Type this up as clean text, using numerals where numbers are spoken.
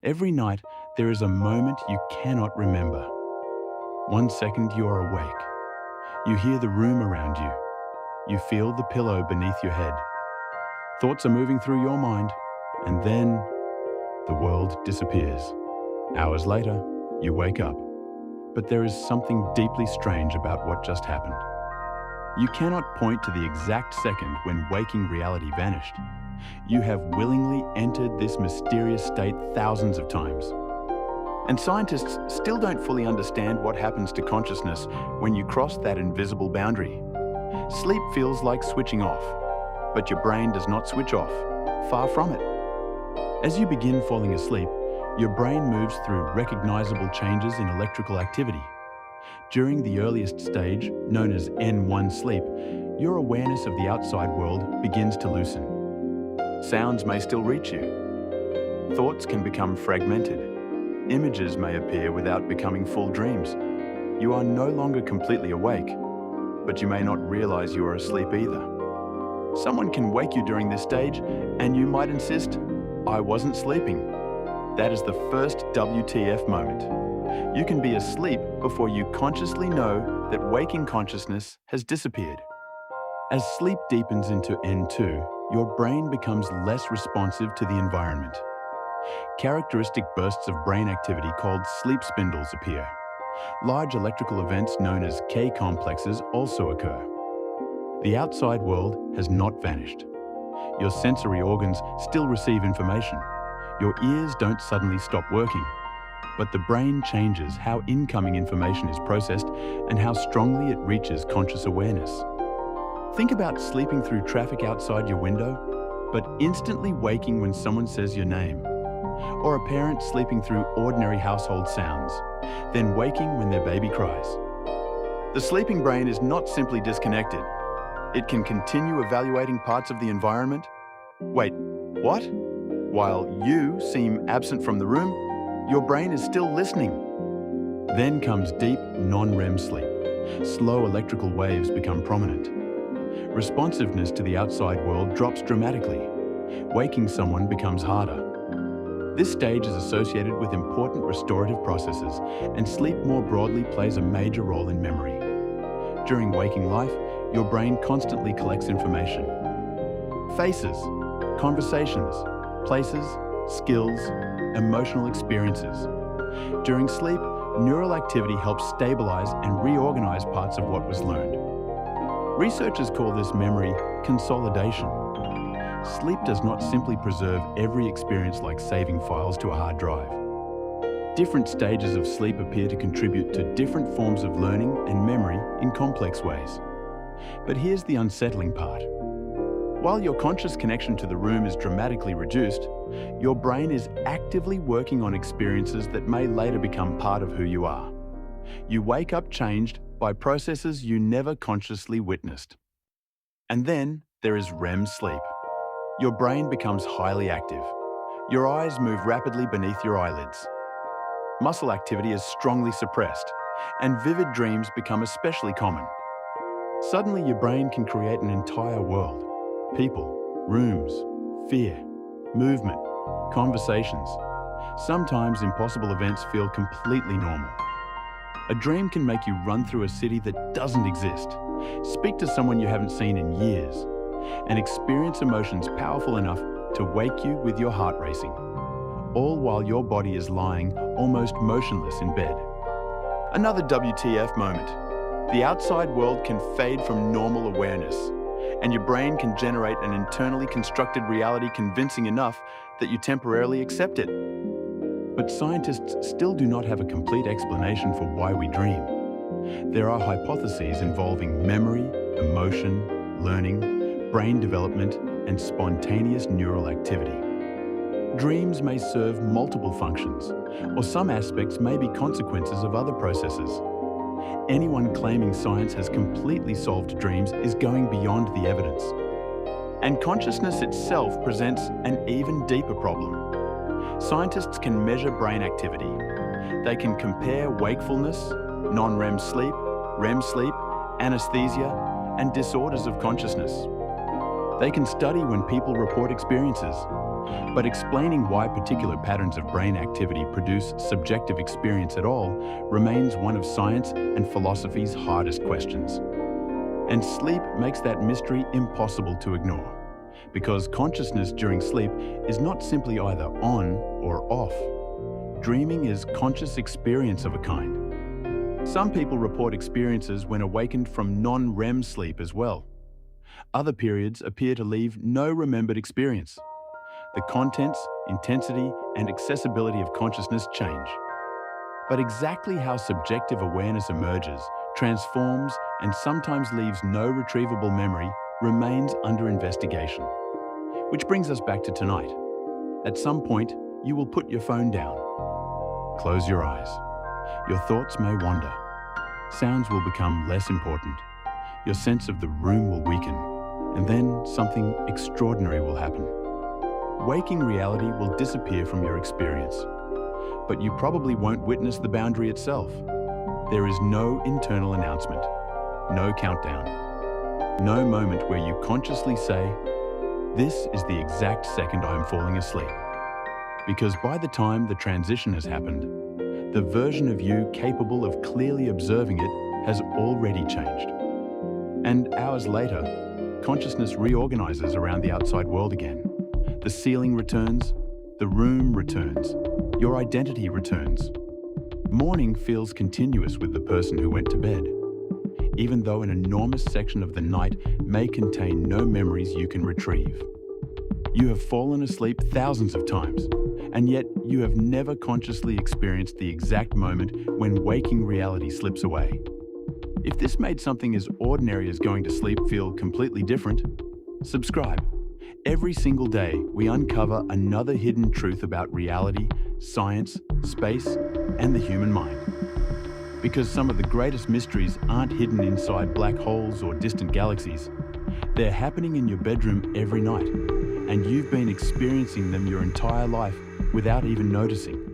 Every night, there is a moment you cannot remember. 1 second you are awake. You hear the room around you. You feel the pillow beneath your head. Thoughts are moving through your mind, and then the world disappears. Hours later, you wake up. But there is something deeply strange about what just happened. You cannot point to the exact second when waking reality vanished. You have willingly entered this mysterious state thousands of times. And scientists still don't fully understand what happens to consciousness when you cross that invisible boundary. Sleep feels like switching off, but your brain does not switch off. Far from it. As you begin falling asleep, your brain moves through recognizable changes in electrical activity. During the earliest stage, known as N1 sleep, your awareness of the outside world begins to loosen. Sounds may still reach you. Thoughts can become fragmented. Images may appear without becoming full dreams. You are no longer completely awake, but you may not realize you are asleep either. Someone can wake you during this stage, and you might insist, "I wasn't sleeping." That is the first WTF moment. You can be asleep before you consciously know that waking consciousness has disappeared. As sleep deepens into N2, your brain becomes less responsive to the environment. Characteristic bursts of brain activity called sleep spindles appear. Large electrical events known as K-complexes also occur. The outside world has not vanished. Your sensory organs still receive information. Your ears don't suddenly stop working, but the brain changes how incoming information is processed and how strongly it reaches conscious awareness. Think about sleeping through traffic outside your window, but instantly waking when someone says your name. Or a parent sleeping through ordinary household sounds, then waking when their baby cries. The sleeping brain is not simply disconnected. It can continue evaluating parts of the environment. Wait, what? While you seem absent from the room, your brain is still listening. Then comes deep, non-REM sleep. Slow electrical waves become prominent. Responsiveness to the outside world drops dramatically. Waking someone becomes harder. This stage is associated with important restorative processes, and sleep more broadly plays a major role in memory. During waking life, your brain constantly collects information. Faces, conversations, places, skills, emotional experiences. During sleep, neural activity helps stabilize and reorganize parts of what was learned. Researchers call this memory consolidation. Sleep does not simply preserve every experience like saving files to a hard drive. Different stages of sleep appear to contribute to different forms of learning and memory in complex ways. But here's the unsettling part. While your conscious connection to the room is dramatically reduced, your brain is actively working on experiences that may later become part of who you are. You wake up changed by processes you never consciously witnessed. And then there is REM sleep. Your brain becomes highly active. Your eyes move rapidly beneath your eyelids. Muscle activity is strongly suppressed, and vivid dreams become especially common. Suddenly, your brain can create an entire world. People, rooms, fear, movement, conversations. Sometimes impossible events feel completely normal. A dream can make you run through a city that doesn't exist, speak to someone you haven't seen in years, and experience emotions powerful enough to wake you with your heart racing, all while your body is lying almost motionless in bed. Another WTF moment. The outside world can fade from normal awareness, and your brain can generate an internally constructed reality convincing enough that you temporarily accept it. But scientists still do not have a complete explanation for why we dream. There are hypotheses involving memory, emotion, learning, brain development, and spontaneous neural activity. Dreams may serve multiple functions, or some aspects may be consequences of other processes. Anyone claiming science has completely solved dreams is going beyond the evidence. And consciousness itself presents an even deeper problem. Scientists can measure brain activity. They can compare wakefulness, non-REM sleep, REM sleep, anesthesia, and disorders of consciousness. They can study when people report experiences, But explaining why particular patterns of brain activity produce subjective experience at all remains one of science and philosophy's hardest questions. And sleep makes that mystery impossible to ignore, because consciousness during sleep is not simply either on or off. Dreaming is conscious experience of a kind. Some people report experiences when awakened from non-REM sleep as well. Other periods appear to leave no remembered experience. The contents, intensity, and accessibility of consciousness change. But exactly how subjective awareness emerges, transforms, and sometimes leaves no retrievable memory remains under investigation. Which brings us back to tonight. At some point, you will put your phone down. Close your eyes. Your thoughts may wander. Sounds will become less important. Your sense of the room will weaken, and then something extraordinary will happen. Waking reality will disappear from your experience, but you probably won't witness the boundary itself. There is no internal announcement, no countdown, no moment where you consciously say, "This is the exact second I am falling asleep." Because by the time the transition has happened, the version of you capable of clearly observing it has already changed. And hours later, consciousness reorganizes around the outside world again. The ceiling returns, the room returns, your identity returns. Morning feels continuous with the person who went to bed, even though an enormous section of the night may contain no memories you can retrieve. You have fallen asleep thousands of times, and yet you have never consciously experienced the exact moment when waking reality slips away. If this made something as ordinary as going to sleep feel completely different, subscribe. Every single day, we uncover another hidden truth about reality, science, space, and the human mind. Because some of the greatest mysteries aren't hidden inside black holes or distant galaxies. They're happening in your bedroom every night, and you've been experiencing them your entire life without even noticing.